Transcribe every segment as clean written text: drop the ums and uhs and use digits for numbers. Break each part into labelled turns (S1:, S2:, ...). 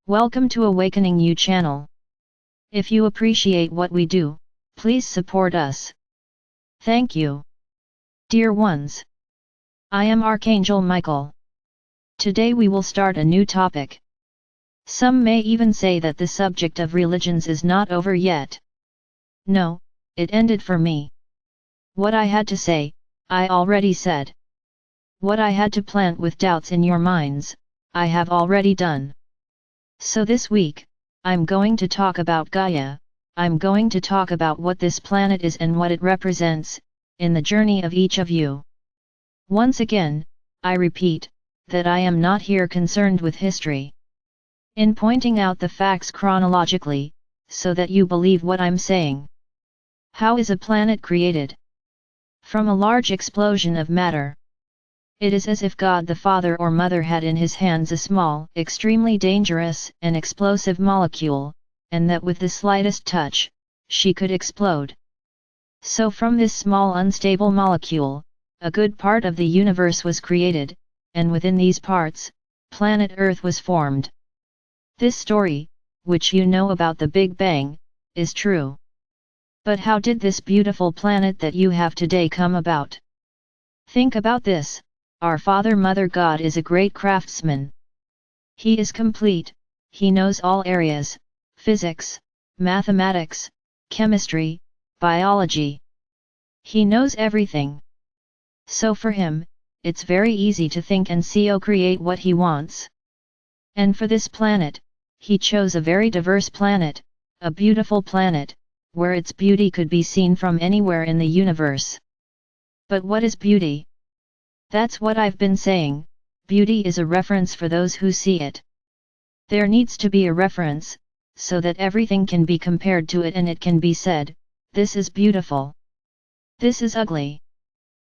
S1: Welcome to Awakening You channel. If you appreciate what we do, please support us. Thank you. Dear ones, I am Archangel Michael. Today we will start a new topic. Some may even say that the subject of religions is not over yet. No, it ended for me. What I had to say, I already said. What I had to plant with doubts in your minds, I have already done. So this week, I'm going to talk about Gaia. I'm going to talk about what this planet is and what it represents, in the journey of each of you. Once again, I repeat, that I am not here concerned with history. In pointing out the facts chronologically, so that you believe what I'm saying. How is a planet created? From a large explosion of matter. It is as if God the Father or Mother had in his hands a small, extremely dangerous and explosive molecule, and that with the slightest touch, she could explode. So from this small unstable molecule, a good part of the universe was created, and within these parts, planet Earth was formed. This story, which you know about the Big Bang, is true. But how did this beautiful planet that you have today come about? Think about this. Our Father Mother God is a great craftsman. He is complete, he knows all areas, physics, mathematics, chemistry, biology. He knows everything. So for him, it's very easy to think and create what he wants. And for this planet, he chose a very diverse planet, a beautiful planet, where its beauty could be seen from anywhere in the universe. But what is beauty? That's what I've been saying, beauty is a reference for those who see it. There needs to be a reference, so that everything can be compared to it and it can be said, this is beautiful. This is ugly.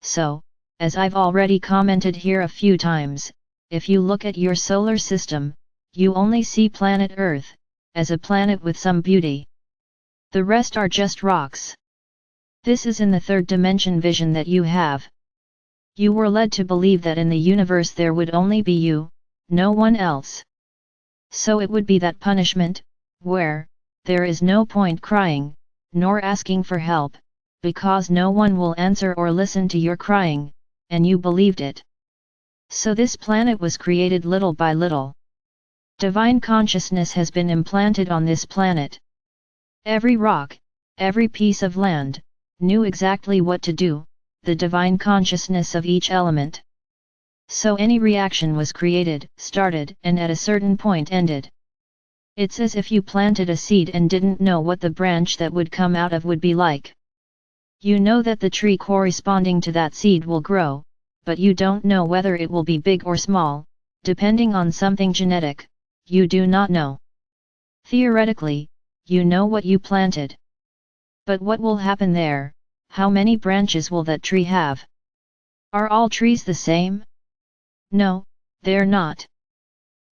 S1: So, as I've already commented here a few times, if you look at your solar system, you only see planet Earth, as a planet with some beauty. The rest are just rocks. This is in the third dimension vision that you have. You were led to believe that in the universe there would only be you, no one else. So it would be that punishment, where, there is no point crying, nor asking for help, because no one will answer or listen to your crying, and you believed it. So this planet was created little by little. Divine consciousness has been implanted on this planet. Every rock, every piece of land, knew exactly what to do, the divine consciousness of each element. So any reaction was created, started, and at a certain point ended. It's as if you planted a seed and didn't know what the branch that would come out of would be like. You know that the tree corresponding to that seed will grow, but you don't know whether it will be big or small, depending on something genetic, you do not know. Theoretically, you know what you planted. But what will happen there? How many branches will that tree have? Are all trees the same? No, they're not.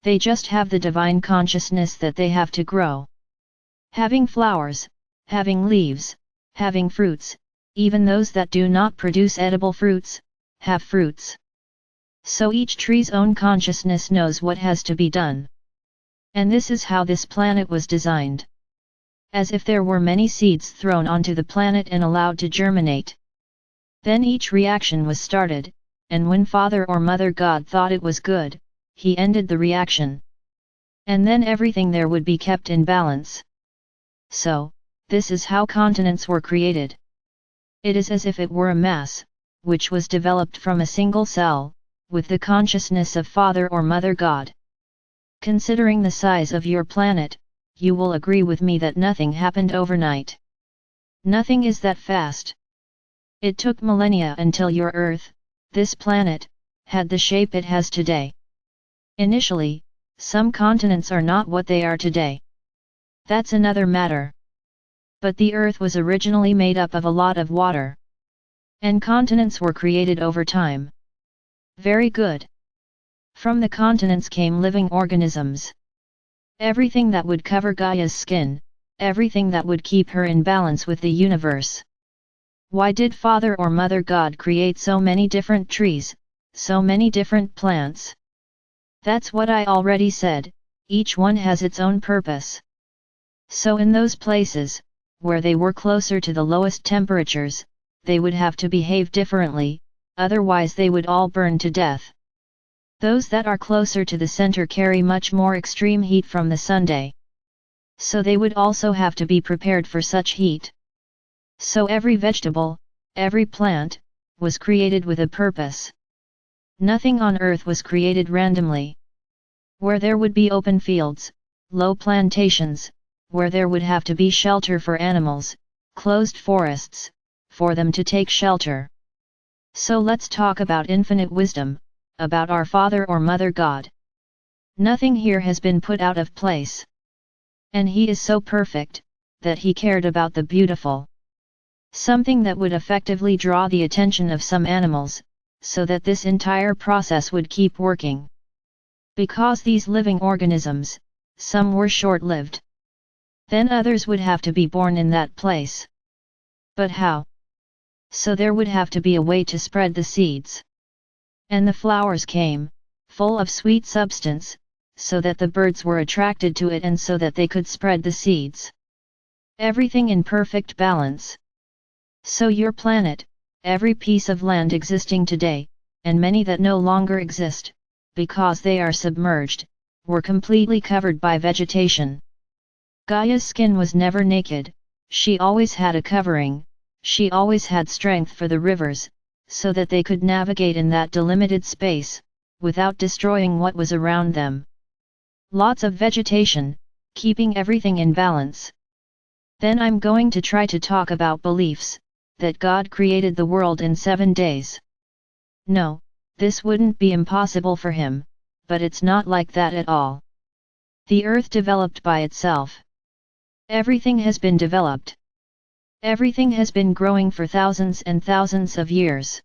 S1: They just have the divine consciousness that they have to grow. Having flowers, having leaves, having fruits, even those that do not produce edible fruits, have fruits. So each tree's own consciousness knows what has to be done. And this is how this planet was designed. As if there were many seeds thrown onto the planet and allowed to germinate. Then each reaction was started, and when Father or Mother God thought it was good, he ended the reaction. And then everything there would be kept in balance. So, this is how continents were created. It is as if it were a mass, which was developed from a single cell, with the consciousness of Father or Mother God. Considering the size of your planet, you will agree with me that nothing happened overnight. Nothing is that fast. It took millennia until your Earth, this planet, had the shape it has today. Initially, some continents are not what they are today. That's another matter. But the Earth was originally made up of a lot of water. And continents were created over time. Very good. From the continents came living organisms. Everything that would cover Gaia's skin, everything that would keep her in balance with the universe. Why did Father or Mother God create so many different trees, so many different plants? That's what I already said, each one has its own purpose. So in those places, where they were closer to the lowest temperatures, they would have to behave differently, otherwise they would all burn to death. Those that are closer to the center carry much more extreme heat from the sunday. So they would also have to be prepared for such heat. So every vegetable, every plant, was created with a purpose. Nothing on earth was created randomly. Where there would be open fields, low plantations, where there would have to be shelter for animals, closed forests, for them to take shelter. So let's talk about infinite wisdom, about our Father or Mother God. Nothing here has been put out of place. And He is so perfect, that He cared about the beautiful. Something that would effectively draw the attention of some animals, so that this entire process would keep working. Because these living organisms, some were short-lived. Then others would have to be born in that place. But how? So there would have to be a way to spread the seeds. And the flowers came, full of sweet substance, so that the birds were attracted to it and so that they could spread the seeds. Everything in perfect balance. So your planet, every piece of land existing today, and many that no longer exist, because they are submerged, were completely covered by vegetation. Gaia's skin was never naked, she always had a covering, she always had strength for the rivers, so that they could navigate in that delimited space, without destroying what was around them. Lots of vegetation, keeping everything in balance. Then I'm going to try to talk about beliefs, that God created the world in 7 days. No, this wouldn't be impossible for Him, but it's not like that at all. The earth developed by itself. Everything has been developed. Everything has been growing for thousands and thousands of years.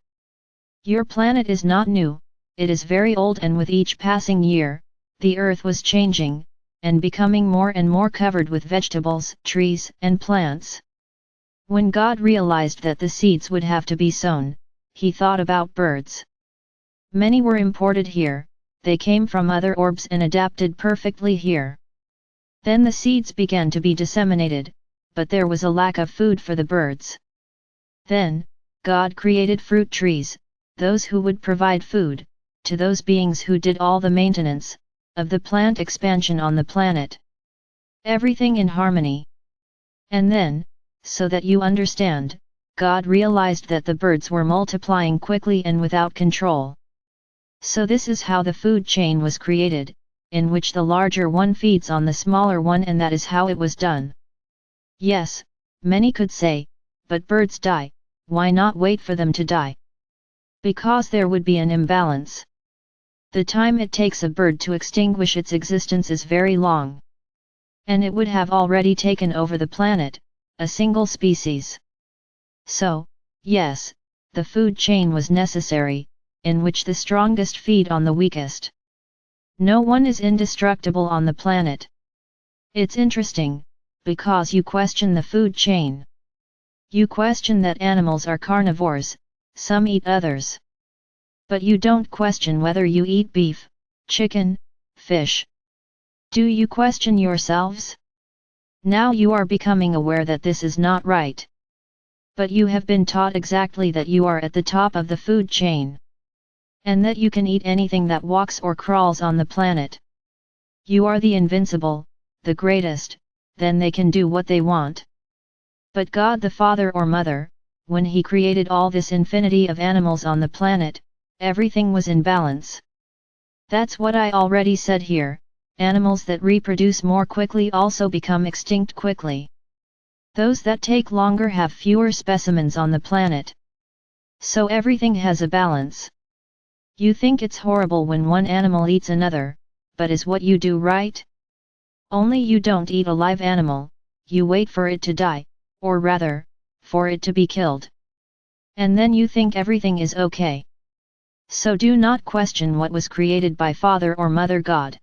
S1: Your planet is not new, it is very old, and with each passing year, the earth was changing, and becoming more and more covered with vegetables, trees, and plants. When God realized that the seeds would have to be sown, He thought about birds. Many were imported here, they came from other orbs and adapted perfectly here. Then the seeds began to be disseminated, but there was a lack of food for the birds. Then, God created fruit trees, those who would provide food, to those beings who did all the maintenance, of the plant expansion on the planet. Everything in harmony. And then, so that you understand, God realized that the birds were multiplying quickly and without control. So this is how the food chain was created, in which the larger one feeds on the smaller one, and that is how it was done. Yes, many could say, but birds die, why not wait for them to die? Because there would be an imbalance. The time it takes a bird to extinguish its existence is very long. And it would have already taken over the planet, a single species. So, yes, the food chain was necessary, in which the strongest feed on the weakest. No one is indestructible on the planet. It's interesting, because you question the food chain. You question that animals are carnivores, some eat others. But you don't question whether you eat beef, chicken, fish. Do you question yourselves? Now you are becoming aware that this is not right. But you have been taught exactly that you are at the top of the food chain. And that you can eat anything that walks or crawls on the planet. You are the invincible, the greatest, then they can do what they want. But God the Father or Mother, when He created all this infinity of animals on the planet, everything was in balance. That's what I already said here, animals that reproduce more quickly also become extinct quickly. Those that take longer have fewer specimens on the planet. So everything has a balance. You think it's horrible when one animal eats another, but is what you do right? Only you don't eat a live animal, you wait for it to die, or rather, for it to be killed. And then you think everything is okay. So do not question what was created by Father or Mother God.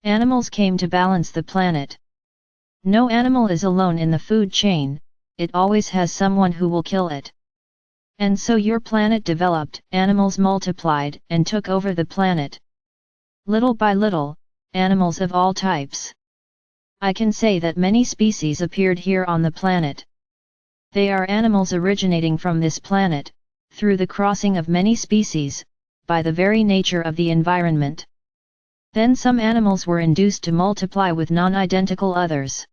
S1: Animals came to balance the planet. No animal is alone in the food chain, it always has someone who will kill it. And so your planet developed, animals multiplied and took over the planet. Little by little, animals of all types. I can say that many species appeared here on the planet. They are animals originating from this planet, through the crossing of many species, by the very nature of the environment. Then some animals were induced to multiply with non-identical others.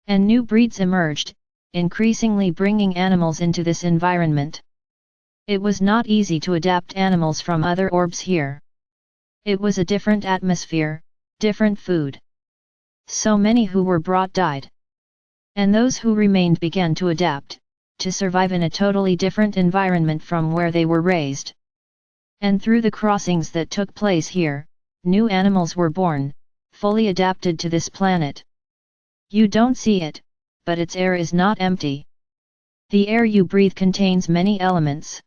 S1: And new breeds emerged, increasingly bringing animals into this environment. It was not easy to adapt animals from other orbs here. It was a different atmosphere, different food. So many who were brought died. And those who remained began to adapt, to survive in a totally different environment from where they were raised. And through the crossings that took place here, new animals were born, fully adapted to this planet. You don't see it, but its air is not empty. The air you breathe contains many elements.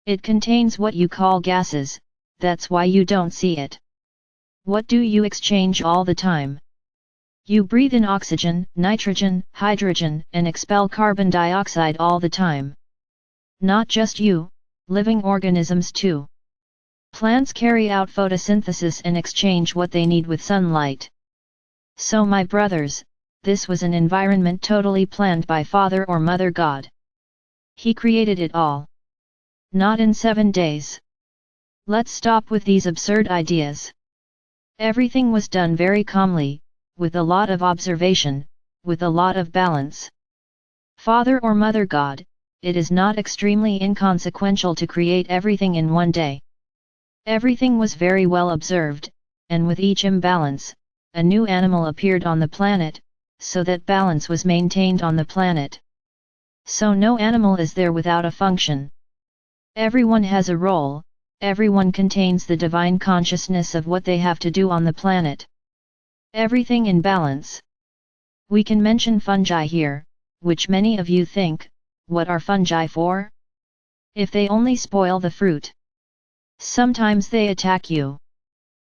S1: It contains what you call gases, that's why you don't see it. What do you exchange all the time? You breathe in oxygen, nitrogen, hydrogen, and expel carbon dioxide all the time. Not just you, living organisms too. Plants carry out photosynthesis and exchange what they need with sunlight. So my brothers, this was an environment totally planned by Father or Mother God. He created it all. Not in 7 days. Let's stop with these absurd ideas. Everything was done very calmly, with a lot of observation, with a lot of balance. Father or Mother God, it is not extremely inconsequential to create everything in 1 day. Everything was very well observed, and with each imbalance, a new animal appeared on the planet, so that balance was maintained on the planet. So no animal is there without a function. Everyone has a role, everyone contains the divine consciousness of what they have to do on the planet. Everything in balance. We can mention fungi here, which many of you think, what are fungi for? If they only spoil the fruit. Sometimes they attack you.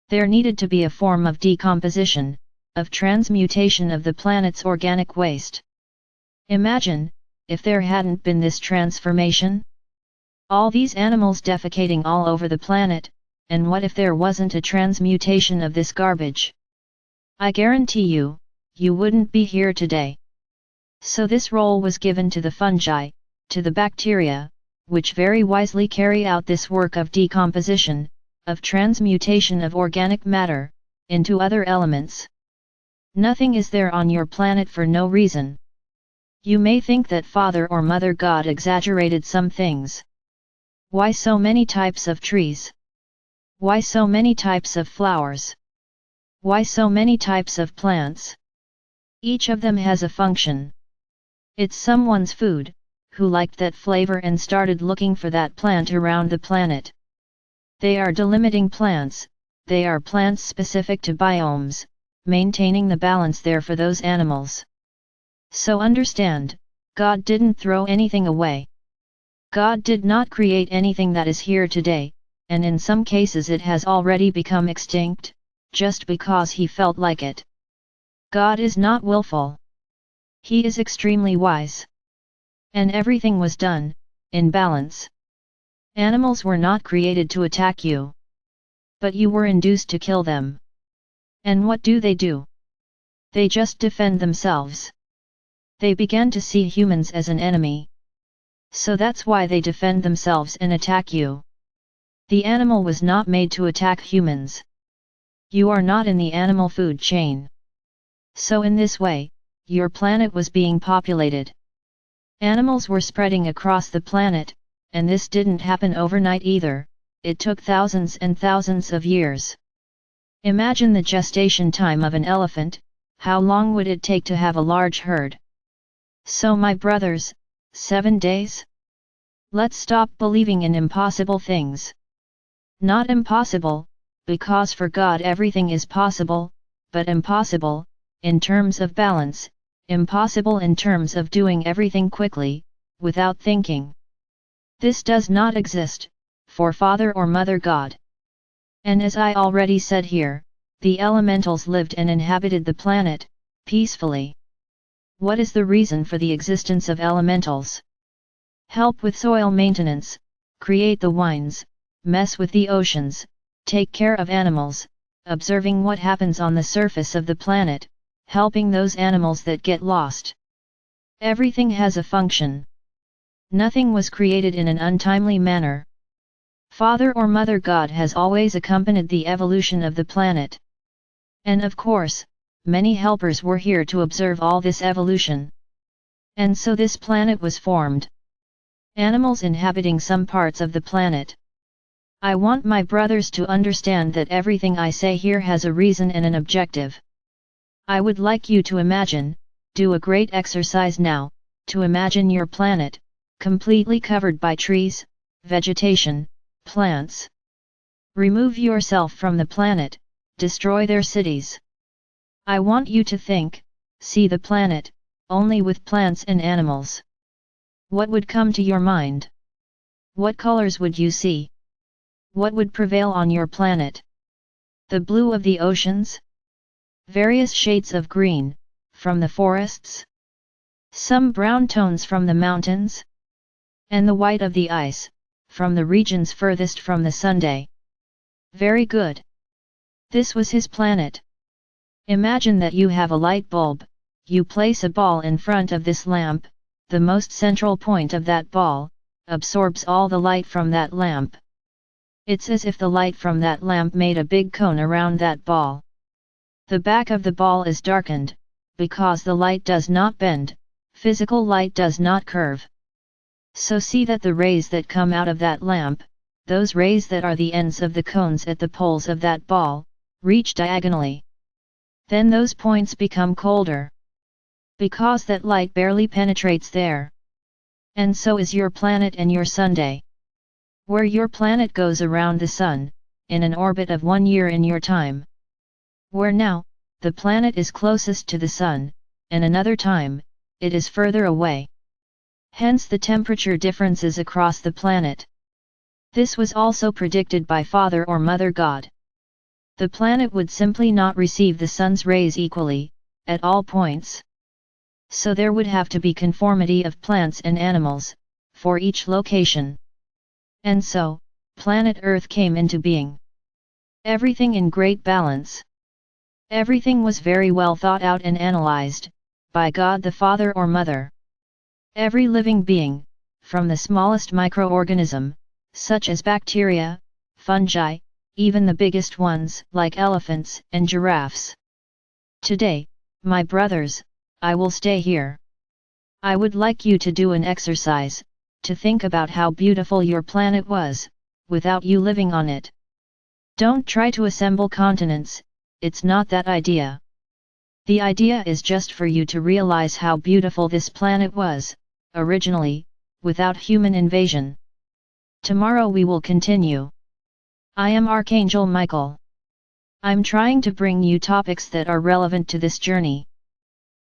S1: There needed to be a form of decomposition, of transmutation of the planet's organic waste. Imagine, if there hadn't been this transformation? All these animals defecating all over the planet, and what if there wasn't a transmutation of this garbage? I guarantee you, you wouldn't be here today. So this role was given to the fungi, to the bacteria, which very wisely carry out this work of decomposition, of transmutation of organic matter, into other elements. Nothing is there on your planet for no reason. You may think that Father or Mother God exaggerated some things. Why so many types of trees? Why so many types of flowers? Why so many types of plants? Each of them has a function. It's someone's food, who liked that flavor and started looking for that plant around the planet. They are delimiting plants, they are plants specific to biomes, maintaining the balance there for those animals. So understand, God didn't throw anything away. God did not create anything that is here today, and in some cases it has already become extinct, just because He felt like it. God is not willful. He is extremely wise. And everything was done, in balance. Animals were not created to attack you. But you were induced to kill them. And what do? They just defend themselves. They began to see humans as an enemy. So that's why they defend themselves and attack you. The animal was not made to attack humans. You are not in the animal food chain. So in this way, your planet was being populated. Animals were spreading across the planet, and this didn't happen overnight either, it took thousands and thousands of years. Imagine the gestation time of an elephant, how long would it take to have a large herd? So my brothers, 7 days? Let's stop believing in impossible things. Not impossible, because for God everything is possible, but impossible, in terms of balance, impossible in terms of doing everything quickly, without thinking. This does not exist, for Father or Mother God. And as I already said here, the elementals lived and inhabited the planet, peacefully. What is the reason for the existence of elementals? Help with soil maintenance, create the wines, mess with the oceans, take care of animals, observing what happens on the surface of the planet, helping those animals that get lost. Everything has a function. Nothing was created in an untimely manner. Father or Mother God has always accompanied the evolution of the planet. And of course, many helpers were here to observe all this evolution. And so this planet was formed. Animals inhabiting some parts of the planet. I want my brothers to understand that everything I say here has a reason and an objective. I would like you to imagine, do a great exercise now, to imagine your planet, completely covered by trees, vegetation, plants. Remove yourself from the planet, destroy their cities. I want you to think, see the planet, only with plants and animals. What would come to your mind? What colors would you see? What would prevail on your planet? The blue of the oceans? Various shades of green, from the forests? Some brown tones from the mountains? And the white of the ice, from the regions furthest from the Sunday. Very good. This was his planet. Imagine that you have a light bulb, you place a ball in front of this lamp, the most central point of that ball, absorbs all the light from that lamp. It's as if the light from that lamp made a big cone around that ball. The back of the ball is darkened, because the light does not bend, physical light does not curve. So see that the rays that come out of that lamp, those rays that are the ends of the cones at the poles of that ball, reach diagonally. Then those points become colder. Because that light barely penetrates there. And so is your planet and your Sunday. Where your planet goes around the Sun, in an orbit of 1 year in your time. Where now, the planet is closest to the Sun, and another time, it is further away. Hence the temperature differences across the planet. This was also predicted by Father or Mother God. The planet would simply not receive the Sun's rays equally, at all points. So there would have to be conformity of plants and animals, for each location. And so, planet Earth came into being. Everything in great balance. Everything was very well thought out and analyzed, by God the Father or Mother. Every living being, from the smallest microorganism, such as bacteria, fungi, even the biggest ones like elephants and giraffes. Today, my brothers, I will stay here. I would like you to do an exercise, to think about how beautiful your planet was, without you living on it. Don't try to assemble continents, it's not that idea. The idea is just for you to realize how beautiful this planet was, originally, without human invasion. Tomorrow we will continue. I am Archangel Michael. I'm trying to bring you topics that are relevant to this journey.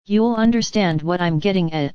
S1: You'll understand what I'm getting at.